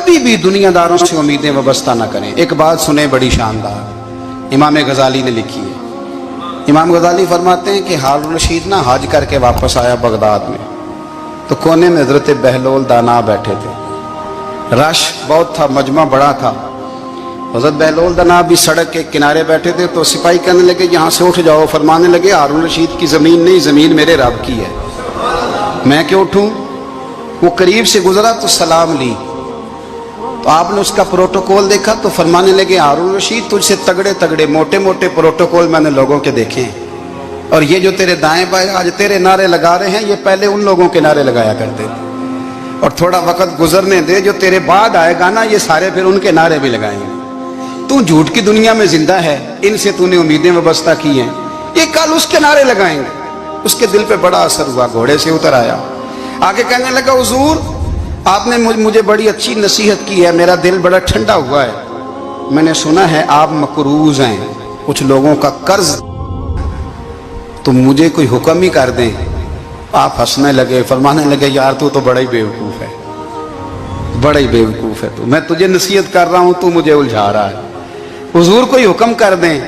کبھی بھی دنیاداروں سے امیدیں وابستہ نہ کریں۔ ایک بات سنیں بڑی شاندار، امام غزالی نے لکھی ہے۔ امام غزالی فرماتے ہیں کہ ہارون رشید نہ حج کر کے واپس آیا بغداد میں، تو کونے میں حضرت بہلول دانا بیٹھے تھے، رش بہت تھا، مجمع بڑا تھا۔ حضرت بہلول دانا بھی سڑک کے کنارے بیٹھے تھے، تو سپاہی کہنے لگے یہاں سے اٹھ جاؤ۔ فرمانے لگے ہارون رشید کی زمین نہیں، زمین میرے رب کی ہے، میں کیوں اٹھوں؟ وہ قریب سے گزرا تو سلام لی، تو آپ نے اس کا پروٹوکول دیکھا تو فرمانے لگے ہارون رشید تجھ سے تگڑے تگڑے موٹے موٹے پروٹوکول میں نے لوگوں کے دیکھے ہیں، اور یہ جو تیرے دائیں بائیں آج تیرے نعرے لگا رہے ہیں یہ پہلے ان لوگوں کے نعرے لگایا کرتے تھے، اور تھوڑا وقت گزرنے دے، جو تیرے بعد آئے گا نا یہ سارے پھر ان کے نعرے بھی لگائیں گے۔ تو جھوٹ کی دنیا میں زندہ ہے، ان سے تو نے امیدیں وابستہ کی ہیں، یہ کل اس کے نعرے لگائیں گے۔ اس کے دل پہ بڑا اثر ہوا، گھوڑے سے اتر آیا، آگے کہنے لگا حضور آپ نے مجھے بڑی اچھی نصیحت کی ہے، میرا دل بڑا ٹھنڈا ہوا ہے، میں نے سنا ہے آپ مقروض ہیں، کچھ لوگوں کا قرض، تو مجھے کوئی حکم ہی کر دیں۔ آپ ہنسنے لگے، فرمانے لگے یار تو بڑا ہی بیوقوف ہے، بڑا ہی بیوقوف ہے تو، میں تجھے نصیحت کر رہا ہوں تو مجھے الجھا رہا ہے، حضور کوئی حکم کر دیں۔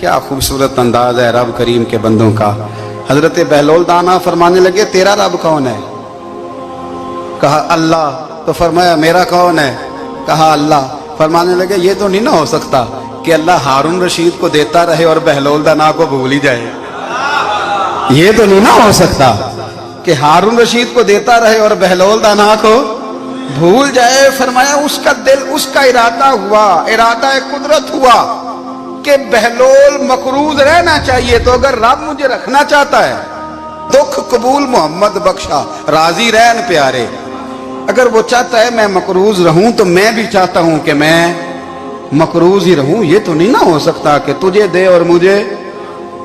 کیا خوبصورت انداز ہے رب کریم کے بندوں کا۔ حضرت بہلول دانا فرمانے لگے تیرا رب کون ہے؟ کہا اللہ۔ تو فرمایا میرا کون ہے؟ کہا اللہ۔ فرمانے لگے یہ تو نہیں نہ ہو سکتا کہ اللہ ہارون رشید کو دیتا رہے اور بہلول دانا کو بھول ہی جائے، یہ تو نہیں نہ ہو سکتا کہ ہارون رشید کو دیتا رہے اور بہلول دانا کو بھول جائے۔ فرمایا اس کا دل، اس کا ارادہ ہوا، ارادہ قدرت ہوا کہ بہلول مقروض رہنا چاہیے، تو اگر رب مجھے رکھنا چاہتا ہے، دکھ قبول محمد بخشا راضی رہن پیارے، اگر وہ چاہتا ہے میں مقروض رہوں تو میں بھی چاہتا ہوں کہ میں مقروض ہی رہوں، یہ تو نہیں نہ ہو سکتا کہ تجھے دے اور مجھے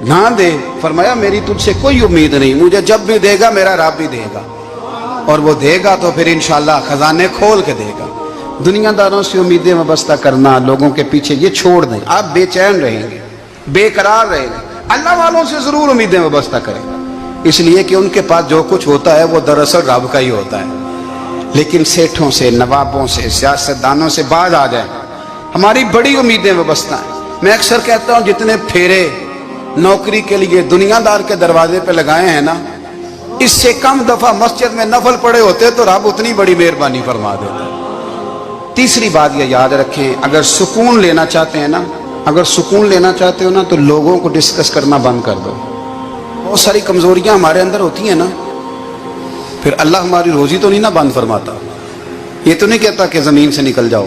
نہ دے۔ فرمایا میری تجھ سے کوئی امید نہیں، مجھے جب بھی دے گا میرا رب بھی دے گا، اور وہ دے گا تو پھر انشاءاللہ خزانے کھول کے دے گا۔ دنیا داروں سے امیدیں وابستہ کرنا، لوگوں کے پیچھے، یہ چھوڑ دیں، آپ بے چین رہیں گے، بے قرار رہیں گے۔ اللہ والوں سے ضرور امیدیں وابستہ کریں، اس لیے کہ ان کے پاس جو کچھ ہوتا ہے وہ دراصل رب کا ہی ہوتا ہے۔ لیکن سیٹھوں سے، نوابوں سے، سیاستدانوں سے باز آ جائیں، ہماری بڑی امیدیں وابستہ ہیں۔ میں اکثر کہتا ہوں جتنے پھیرے نوکری کے لیے دنیا دار کے دروازے پہ لگائے ہیں نا، اس سے کم دفعہ مسجد میں نفل پڑے ہوتے تو رب اتنی بڑی مہربانی فرما دیتا۔ تیسری بات یہ یاد رکھیں، اگر سکون لینا چاہتے ہیں نا، اگر سکون لینا چاہتے ہو نا تو لوگوں کو ڈسکس کرنا بند کر دو۔ بہت ساری کمزوریاں ہمارے اندر ہوتی ہیں نا، پھر اللہ ہماری روزی تو نہیں نہ بند فرماتا، یہ تو نہیں کہتا کہ زمین سے نکل جاؤ۔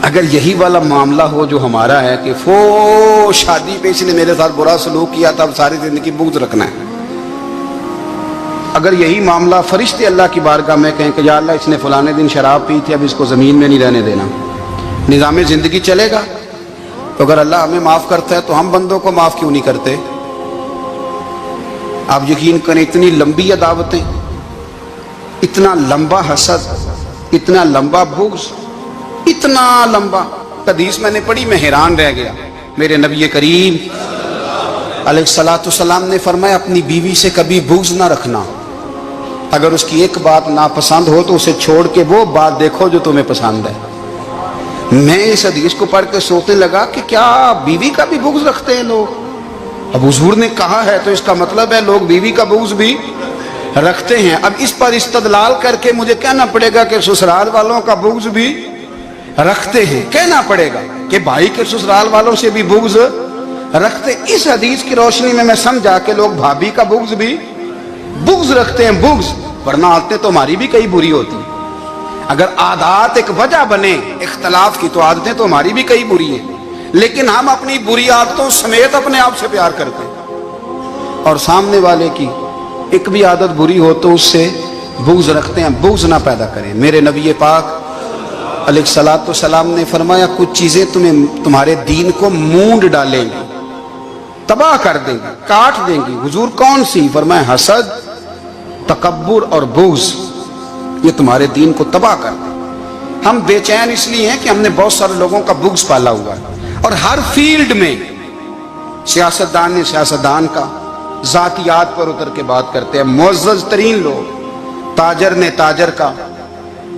اگر یہی والا معاملہ ہو جو ہمارا ہے کہ شادی پہ اس نے میرے ساتھ برا سلوک کیا تھا، اب ساری زندگی بغض رکھنا ہے، اگر یہی معاملہ فرشتے اللہ کی بارگاہ میں کہیں کہ یا اللہ اس نے فلانے دن شراب پی تھی، اب اس کو زمین میں نہیں رہنے دینا، نظام زندگی چلے گا؟ تو اگر اللہ ہمیں معاف کرتا ہے تو ہم بندوں کو معاف کیوں نہیں کرتے؟ آپ یقین کریں اتنی لمبی عداوتیں، اتنا لمبا حسد، اتنا لمبا بغض، اتنا لمبا۔ حدیث میں نے پڑھی، میں حیران رہ گیا۔ میرے نبی کریم علیہ الصلوۃ والسلام نے فرمایا اپنی بیوی سے کبھی بغض نہ رکھنا، اگر اس کی ایک بات ناپسند ہو تو اسے چھوڑ کے وہ بات دیکھو جو تمہیں پسند ہے۔ میں اس حدیث کو پڑھ کے سوچنے لگا کہ کیا بیوی کا بھی بغض رکھتے ہیں لوگ؟ اب حضور نے کہا ہے تو اس کا مطلب ہے لوگ بیوی کا بغض بھی رکھتے ہیں۔ اب اس پر استدلال کر کے مجھے کہنا پڑے گا کہ سسرال والوں کا بغض بھی رکھتے ہیں، کہنا پڑے گا کہ بھائی کے سسرال والوں سے بھی بغض رکھتے۔ اس حدیث کی روشنی میں سمجھا کہ لوگ بھابھی کا بغض بھی بغض رکھتے ہیں، بغض، ورنہ عادتیں تو ہماری بھی کئی بری ہوتی ہیں۔ اگر عادات ایک وجہ بنے اختلاف کی تو عادتیں تو ہماری بھی کئی بری ہیں، لیکن ہم اپنی بری عادتوں سمیت اپنے آپ سے پیار کرتے ہیں، اور سامنے والے کی ایک بھی عادت بری ہو تو اس سے بغض رکھتے ہیں۔ بغض نہ پیدا کریں۔ میرے نبی پاک علیہ الصلوۃ والسلام نے فرمایا کچھ چیزیں تمہارے دین کو مونڈ ڈالیں گی، تباہ کر دیں گی، کاٹ دیں گی۔ حضور کون سی؟ فرمایا حسد، تکبر اور بغض، یہ تمہارے دین کو تباہ کر دیں۔ ہم بے چین اس لیے ہیں کہ ہم نے بہت سارے لوگوں کا بغض پالا ہوا ہے، اور ہر فیلڈ میں سیاستدان نے سیاستدان کا، ذاتیات پر اتر کے بات کرتے ہیں، معزز ترین لوگ، تاجر نے تاجر کا،